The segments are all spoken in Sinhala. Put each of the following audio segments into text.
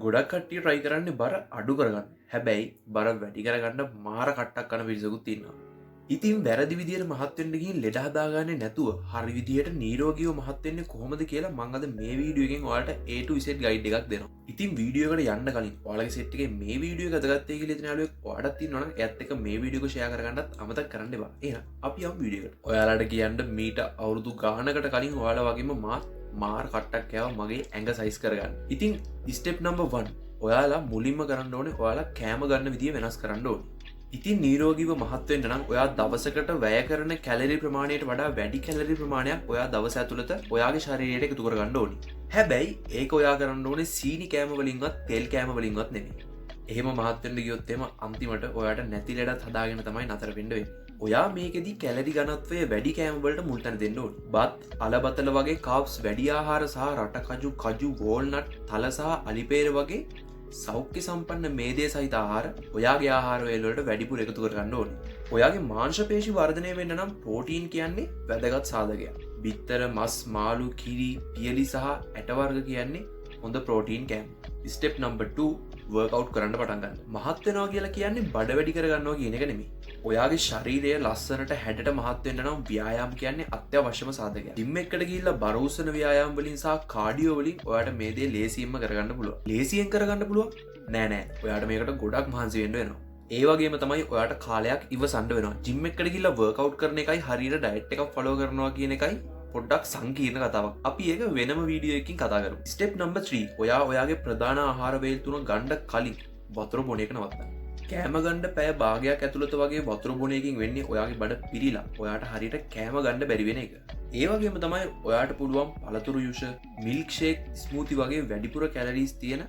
ගොඩක් කට්ටිය try කරන්නේ බර අඩු කරගන්න. හැබැයි බර වැඩි කරගන්න මාර කට්ටක් කරන පිරිසකුත් ඉන්නවා. ඉතින් වැරදි විදියට මහත් වෙන්න ගිහින් ලෙඩ හදාගන්නේ නැතුව හරි විදියට නිරෝගීව මහත් වෙන්නේ කොහොමද කියලා මම අද මේ වීඩියෝ එකෙන් ඔයාලට A to Z ගයිඩ් එකක් දෙනවා. ඉතින් වීඩියෝ එකට යන්න කලින් ඔයාලගේ සෙට් එකේ මේ වීඩියෝ එක අදගත්තේ කියලා ඉතින් යාළුවෙක් ඔයාලට ඉන්නවනම් එයත් එක්ක මේ වීඩියෝ එක ෂෙයා කරගන්නත් අමතක කරන්න එපා. එහෙනම් අපි යමු වීඩියෝ එකට. ඔයාලට කියන්න මීට අවුරුදු ගානකට කලින් ඔයාලා වගේම මාර කට්ටක් කෑවා මගේ ඇඟ සයිස් කරගන්න. ඉතින් ස්ටෙප් නම්බර් 1 ඔයාලා මුලින්ම කරන්න ඕනේ ඔයාලා කෑම ගන්න විදිය වෙනස් කරන්න ඕනේ. ඉතින් නිරෝගීව මහත් වෙන්න නම් ඔයා දවසකට වැය කරන කැලරි ප්‍රමාණයට වඩා වැඩි කැලරි ප්‍රමාණයක් ඔයා දවස ඇතුළත ඔයාගේ ශරීරයට එකතු කරගන්න ඕනේ. හැබැයි ඒක ඔයා කරන්න ඕනේ සීනි කෑම වලින්වත් තෙල් කෑම වලින්වත් නෙමෙයි. එහෙම මහත් වෙන්න ගියොත් එම අන්තිමට ඔයාට නැති ලෙඩත් හදාගෙන තමයි නතර වෙන්න වෙන්නේ. ඔයා මේකෙදි කැලරි ඝනත්වය වැඩි කෑම වලට මුල් තැන දෙන්න ඕනේ. බත්, අලබතල වගේ කාබ්ස් වැඩි ආහාර සහ රට කජු, වෝල්නට්, තල සහ අලිපේර වගේ සෞඛ්‍ය සම්පන්න මේදේ සහිත ආහාර ඔයාගේ ආහාර වේලවලට වැඩිපුර එකතු කරගන්න ඕනේ. ඔයාගේ මාංශ පේශි වර්ධනය වෙන්න නම් ප්‍රෝටීන් කියන්නේ වැදගත් සාධකයක්. බිත්තර, මස්, මාළු, කිරි, පියලි සහ ඇට වර්ග කියන්නේ හොඳ ප්‍රෝටීන් කෑම. ස්ටෙප් නම්බර් 2 වර්ක්අවුට් කරන්න පටන් ගන්න. මහත් වෙනවා කියලා කියන්නේ බඩ වැඩි කරගන්නවා කියන එක නෙමෙයි. ඔයාගේ ශරීරය ලස්සනට හැඩට මහත් වෙන්න නම් ව්‍යායාම කියන්නේ අත්‍යවශ්‍යම සාධකයක්. ජිම් එකකට ගිහිල්ලා බර උස්සන ව්‍යායාම වලින් සහ කාඩියෝ වලින් ඔයාට මේ දේ ලේසියෙන්ම කරගන්න පුළුවන්. ලේසියෙන් කරගන්න පුළුවන්? නෑ. ඔයාට මේකට ගොඩක් මහන්සි වෙන්න වෙනවා. ඒ වගේම තමයි ඔයාට කාලයක් ඉවසන්න වෙනවා. ජිම් එකකට ගිහිල්ලා වර්ක්අවුට් කරන එකයි හරියට ඩයට් එකක් ෆලෝ කරනවා කියන එකයි පොඩ්ඩක් සංකීර්ණ කතාවක්. අපි ඒක වෙනම වීඩියෝ එකකින් කතා කරමු. ස්ටෙප් නම්බර් 3 ඔයා ඔයාගේ ප්‍රධාන ආහාර වේල් තුන ගන්න කලින් වතුර බොන එක නවත්තන්න. කෑම ගන්න පැය භාගයක් ඇතුළත වගේ වතුර බොන එකකින් වෙන්නේ ඔයාගේ බඩ පිරීලා ඔයාට හරියට කෑම ගන්න බැරි වෙන එක. ඒ වගේම තමයි ඔයාට පුළුවන් පළතුරු යුෂ, මිල්ක් ෂේක්, ස්මූති වගේ වැඩිපුර කැලරීස් තියෙන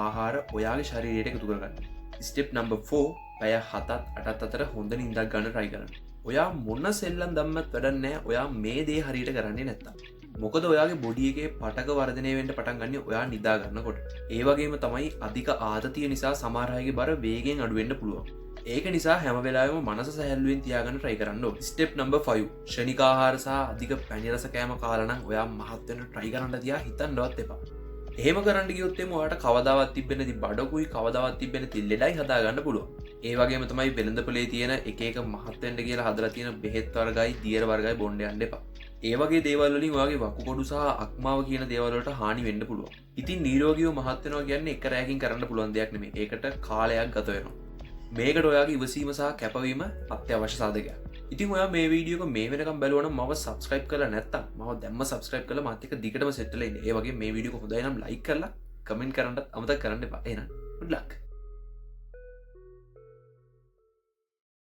ආහාර ඔයාගේ ශරීරයට එකතු කරගන්න. ස්ටෙප් නම්බර් 4 පැය 7-8 අතර හොඳ නිින්දක් ගන්න try කරන්න. ඔයා මොන සෙල්ලම් දැම්මත් වැඩක් නැහැ ඔයා මේ දේ හරියට කරන්නේ නැත්තම්. මොකද ඔයාගේ බොඩි එකේ පටක වර්ධනය වෙන්න පටන් ගන්නේ ඔයා නිදා ගන්නකොට. ඒ වගේම තමයි අධික ආතතිය නිසා සමහර අයගේ බර වේගෙන් අඩු වෙන්න පුළුවන්. ඒක නිසා හැම වෙලාවෙම මනස සැහැල්ලුවෙන් තියාගන්න try කරන්න ඕනේ. ස්ටෙප් නම්බර් 5 ක්ෂණික ආහාර සහ අධික පැණි රස කෑම කාලා නම් ඔයා මහත් වෙන්න try කරන්න තියා හිතන්නවත් එපා. එහෙම කරන්න ගියොත් එම ඔයාට කවදාවත් තිබෙන්නේ නැති බඩකුයි කවදාවත් තිබෙන්නේ නැති ලෙඩයි හදා ගන්න පුළුවන්. ඒ වගේම තමයි වෙළඳපොලේ තියෙන එක මහත් වෙන්න කියලා හදලා තියෙන බෙහෙත් වර්ගයි, දියර වර්ගයි බොන්න යන්න එපා. ඒ වගේ දේවල් වලින් ඔයාගේ වකුගඩු සහ අක්මාව කියන දේවල් වලට හානි වෙන්න පුළුවන්. ඉතින් නිරෝගීව මහත් වෙනවා කියන්නේ එක රැයකින් කරන්න පුළුවන් දෙයක් නෙමෙයි. ඒකට කාලයක් ගත වෙනවා. මේකට ඔයාගේ ඉවසීම සහ කැපවීම අත්‍යවශ්‍ය සාධකයක්. ඉතින් ඔයා මේ වීඩියෝ එක මේ වෙනකම් බලුවා නම් මම subscribe කරලා නැත්තම් මම දැම්ම subscribe කරලා මාත් එක්ක දිගටම set වෙලා ඉන්න. ඒ වගේ මේ වීඩියෝ එක හොඳයි නම් like කරලා comment කරන්නත් අමතක කරන්න එපා. එහෙනම් good luck.